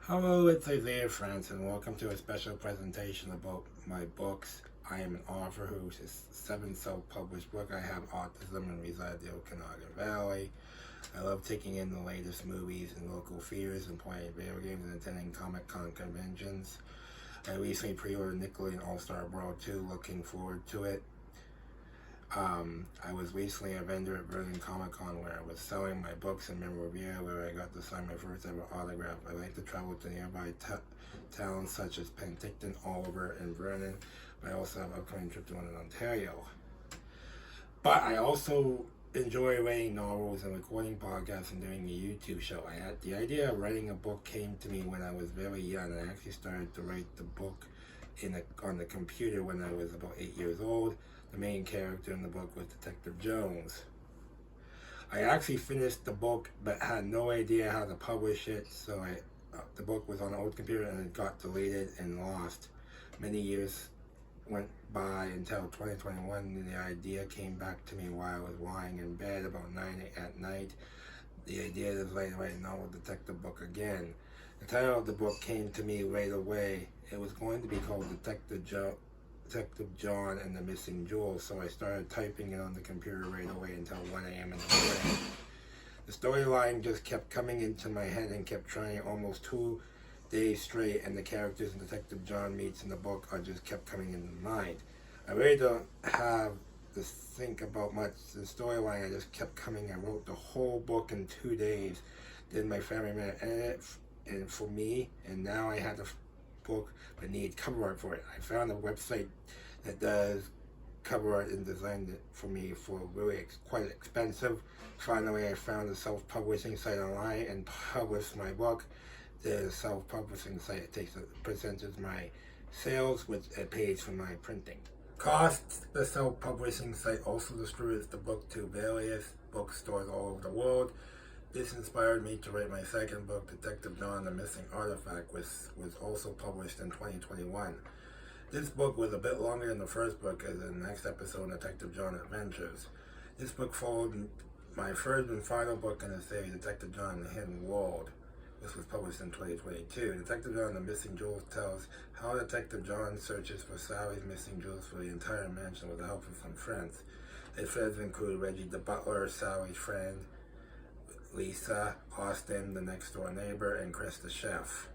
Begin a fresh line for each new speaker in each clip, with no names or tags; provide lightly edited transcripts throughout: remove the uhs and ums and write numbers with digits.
Hello, it's Isaiah France, and welcome to a special presentation about my books. I am an author whose seven self-published book. I have autism and reside in the Okanagan Valley. I love taking in the latest movies and local theaters and playing video games and attending Comic-Con conventions. I recently pre-ordered Nickelodeon All-Star Brawl 2, looking forward to it. I was recently a vendor at Berlin Comic Con where I was selling my books in memorabilia where I got to sign my first ever autograph. I like to travel to nearby towns such as Penticton, Oliver, and Vernon, but I also have upcoming trip to London, Ontario. But I also enjoy writing novels and recording podcasts and doing a YouTube show. The idea of writing a book came to me when I was very young. I actually started to write the book on the computer when I was about 8 years old. The main character in the book was Detective Jones. I actually finished the book but had no idea how to publish it, so the book was on an old computer and it got deleted and lost. Many years went by until 2021 and the idea came back to me while I was lying in bed about 9 at night. The idea is write a novel detective book again. The title of the book came to me right away. It was going to be called Detective John and the Missing Jewels, so I started typing it on the computer right away until 1 a.m. in the morning. The storyline just kept coming into my head and kept trying almost 2 days straight, and the characters in Detective John meets in the book are just kept coming into mind. I really don't have to think about much. The storyline I just kept coming. I wrote the whole book in 2 days. Then my family man edited it and for me, and now I had the book but need cover art for it. I found a website that does cover art and designed it for me for really quite expensive. Finally, I found a self-publishing site online and published my book. The self-publishing site takes a percentage of my sales, which it pays for my printing costs. The self-publishing site also distributes the book to various bookstores all over the world. This inspired me to write my second book, Detective John, The Missing Artifact, which was also published in 2021. This book was a bit longer than the first book, as in the next episode, Detective John Adventures. This book followed my third and final book in the series, Detective John, The Hidden World. This was published in 2022. Detective John, The Missing Jewels tells how Detective John searches for Sally's missing jewels for the entire mansion with the help of some friends. His friends include Reggie the butler, Sally's friend, Lisa, Austin, the next door neighbor, and Chris the chef.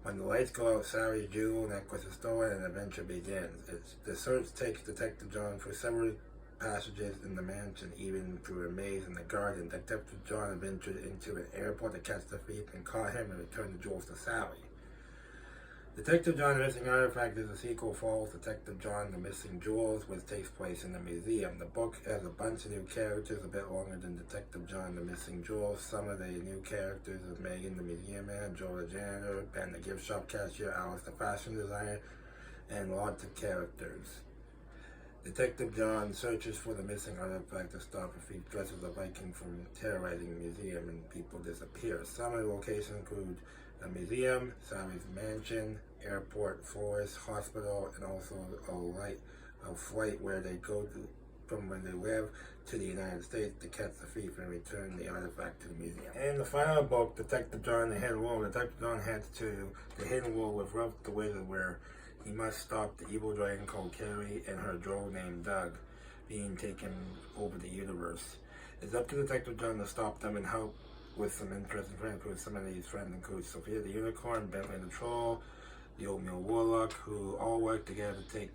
When the lights go out, Sally's jewel necklace is stolen and adventure begins. The search takes Detective John through several passages in the mansion, even through a maze in the garden. Detective John adventured into an airport to catch the thief and caught him and return the jewels to Sally. Detective John, The Missing Artifact is a sequel follows Detective John, The Missing Jewels, which takes place in the museum. The book has a bunch of new characters, a bit longer than Detective John, The Missing Jewels. Some of the new characters is Megan, the museum man, Joe the janitor, Ben, the gift shop cashier, Alice, the fashion designer, and lots of characters. Detective John searches for the missing artifact to stop a thief dressed as a Viking from terrorizing the museum and people disappear. Some of the locations include a museum, Sally's mansion, airport, forest, hospital, and also a flight where they go to, from where they live to the United States to catch the thief and return the artifact to the museum. In the final book, Detective John, The Hidden World, Detective John heads to the Hidden World with Ruff the Wizard, where he must stop the evil dragon called Carrie and her droll named Doug being taken over the universe. It's up to Detective John to stop them and help with some interesting friends, who some of these friends include Sophia the Unicorn, Bentley the Troll, the Oatmeal Warlock, who all work together to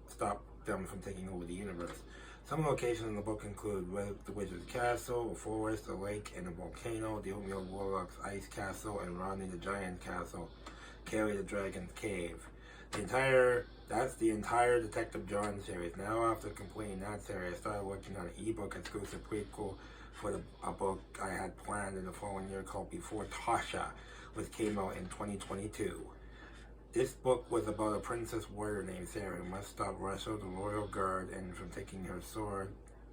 stop them from taking over the universe. Some locations in the book include the Wizard's Castle, a forest, a lake, and a volcano, the Oatmeal Warlock's Ice Castle, and Rodney the Giant's Castle, Carrie the Dragon's Cave. That's the entire Detective John series. Now, after completing that series, I started working on an ebook exclusive prequel for a book I had planned in the following year called Before Tasha, which came out in 2022. This book was about a princess warrior named Sarah who must stop Russia, the royal guard, and from taking the sword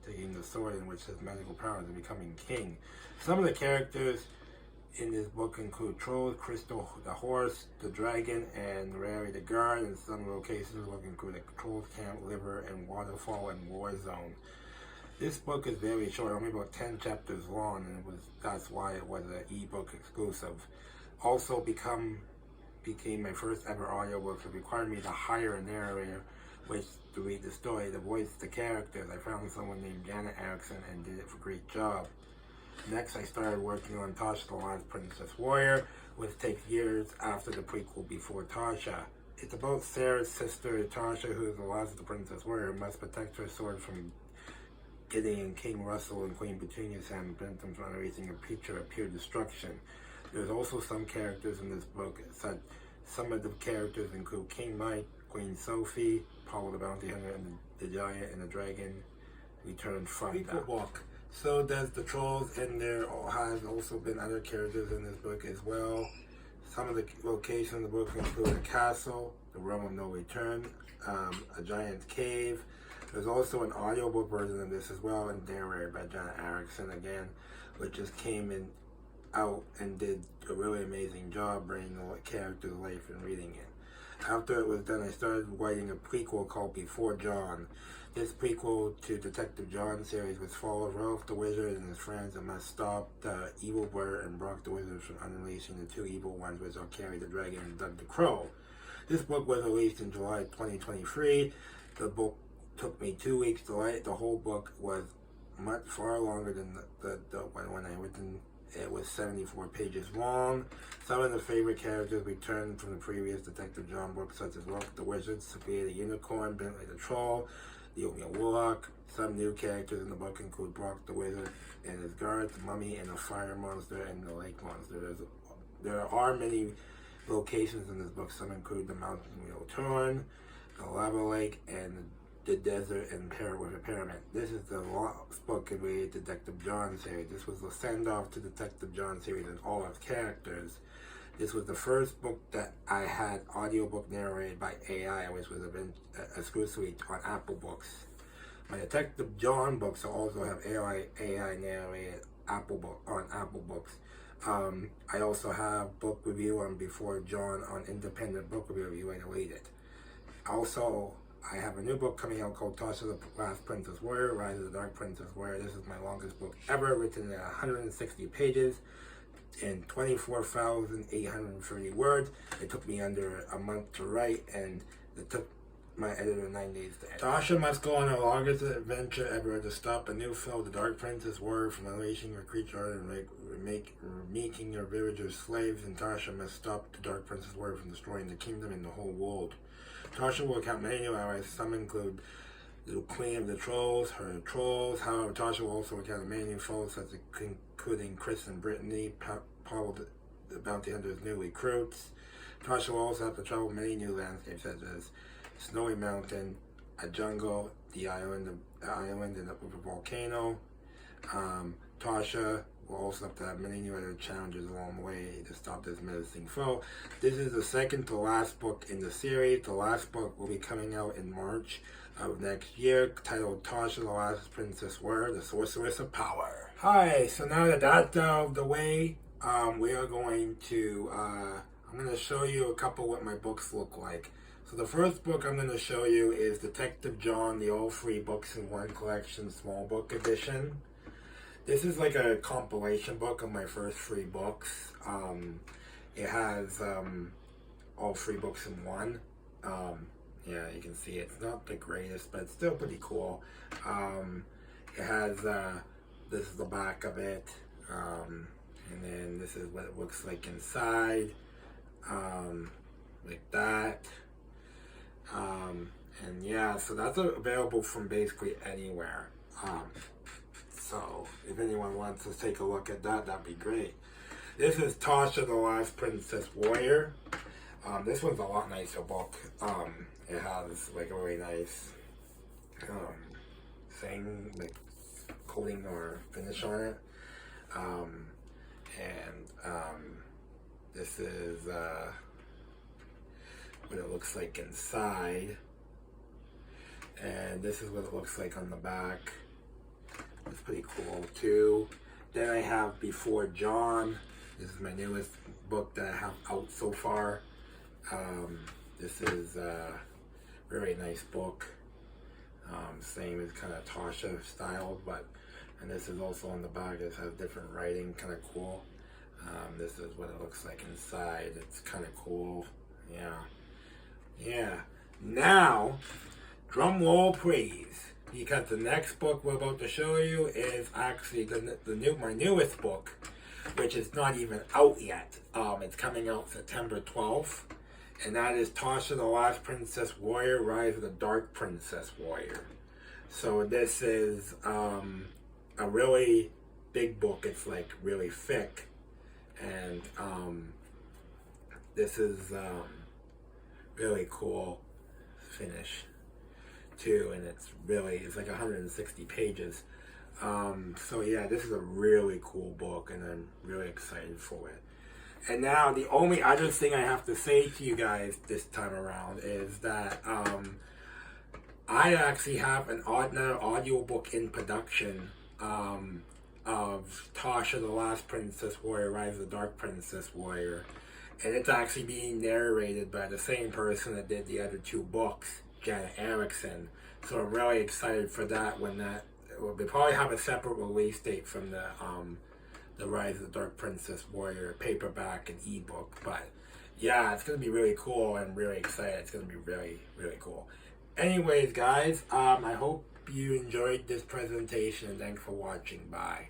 in which has magical powers and becoming king. Some of the characters in this book include Trolls, Crystal the horse, the dragon, and Rary the guard, and some locations will include a Trolls camp, liver, and waterfall, and war zone. This book is very short, only about 10 chapters long, and that's why it was an ebook exclusive. also became my first ever audiobook. It required me to hire a narrator, which to read the story, to voice the characters. I found someone named Janet Erickson and did it for a great job. Next, I started working on Tasha the Last Princess Warrior, which takes years after the prequel Before Tasha. It's about Sarah's sister, Tasha, who is the last of the Princess Warrior, must protect her sword from Gideon, King Russell, and Queen Petunia's hand, prevent them from unleashing a future of pure destruction. There's also some characters in this book. Some of the characters include King Mike, Queen Sophie, Paul the Bounty Hunter, and the Giant and the Dragon returned from the book. So does the Trolls, and there has also been other characters in this book as well. Some of the locations in the book include a castle, the Realm of No Return, a giant's cave. There's also an audiobook version of this as well, and narrated by Janet Erickson again, which just came out and did a really amazing job bringing the character to life and reading it. After it was done, I started writing a prequel called Before John. This prequel to Detective John series was follows Ralph the Wizard and his friends and must stop the evil Blur and Brock the Wizard from unleashing the two evil ones, which are Carrie the Dragon and Doug the Crow. This book was released in July 2023. The book took me 2 weeks to write. The whole book was far longer than the when I written. It was 74 pages long. Some of the favorite characters returned from the previous Detective John books, such as Ralph the Wizard, Sophia the Unicorn, Bentley the Troll, the Oatmeal Warlock. Some new characters in the book include Brock the Wizard and his guards, the Mummy and the Fire Monster and the Lake Monster. There are many locations in this book. Some include the Mountain Wheel Turn, the Lava Lake, and the desert and with a pyramid. This is the last book in the Detective John series. This was the send-off to Detective John series and all its characters. This was the first book that I had audiobook narrated by AI, which was exclusively on Apple Books. My Detective John books also have AI narrated on Apple Books. I also have book review on Before John on Independent Book Review. I delete it. Also, I have a new book coming out called Tasha the Last Princess Warrior, Rise of the Dark Princess Warrior. This is my longest book ever, written in 160 pages in 24,830 words. It took me under a month to write, and it took my editor 9 days to edit. Tasha must go on her longest adventure ever to stop a new foe, the Dark Princess Warrior, from unleashing her creature and making her villagers slaves, and Tasha must stop the Dark Princess Warrior from destroying the kingdom and the whole world. Tasha will account many new allies. Some include the Queen of the Trolls, her trolls. However, Tasha will also encounter many new foes, such as including Chris and Brittany, Paul the Bounty Hunter's new recruits. Tasha will also have to travel many new landscapes, such as Snowy Mountain, a jungle, the island and up with a volcano. Tasha will also have to have many new other challenges along the way to stop this menacing foe. This is the second to last book in the series. The last book will be coming out in March of next year, titled Tasha the Last Princess Warrior, the Sorceress of Power. Hi, so now that that's out of the way, we are going to, I'm going to show you a couple what my books look like. So the first book I'm going to show you is Detective John, the all 3 books in one collection, small book edition. This is like a compilation book of my first 3 books. It has all 3 books in one. Yeah, you can see it's not the greatest, but it's still pretty cool. It has, this is the back of it, and then this is what it looks like inside, like that. And yeah, so that's available from basically anywhere. So if anyone wants to take a look at that, that'd be great. This is Tasha the Last Princess Warrior. This one's a lot nicer book. It has like a really nice thing, like coating or finish on it. This is what it looks like inside. And this is what it looks like on the back. It's pretty cool too. Then I have Before John. This is my newest book that I have out so far. This is a very nice book. Same as kind of Tasha style, and this is also on the back. It has different writing, kind of cool. This is what it looks like inside. It's kind of cool. Yeah. Now, drum roll please, because the next book we're about to show you is actually my newest book, which is not even out yet. It's coming out September 12th, and that is Tasha the Last Princess Warrior, Rise of the Dark Princess Warrior. So this is a really big book. It's like really thick, and this is really cool finish too, and it's like 160 pages. So yeah, this is a really cool book, and I'm really excited for it. And now the only other thing I have to say to you guys this time around is that I actually have another audiobook in production of Tasha the Last Princess Warrior, Rise of the Dark Princess Warrior. And it's actually being narrated by the same person that did the other two books, Janet Erickson. So I'm really excited for that. We'll probably have a separate release date from the Rise of the Dark Princess Warrior paperback and ebook. But yeah, it's going to be really cool. I'm really excited. It's going to be really, really cool. Anyways, guys, I hope you enjoyed this presentation, and thanks for watching. Bye.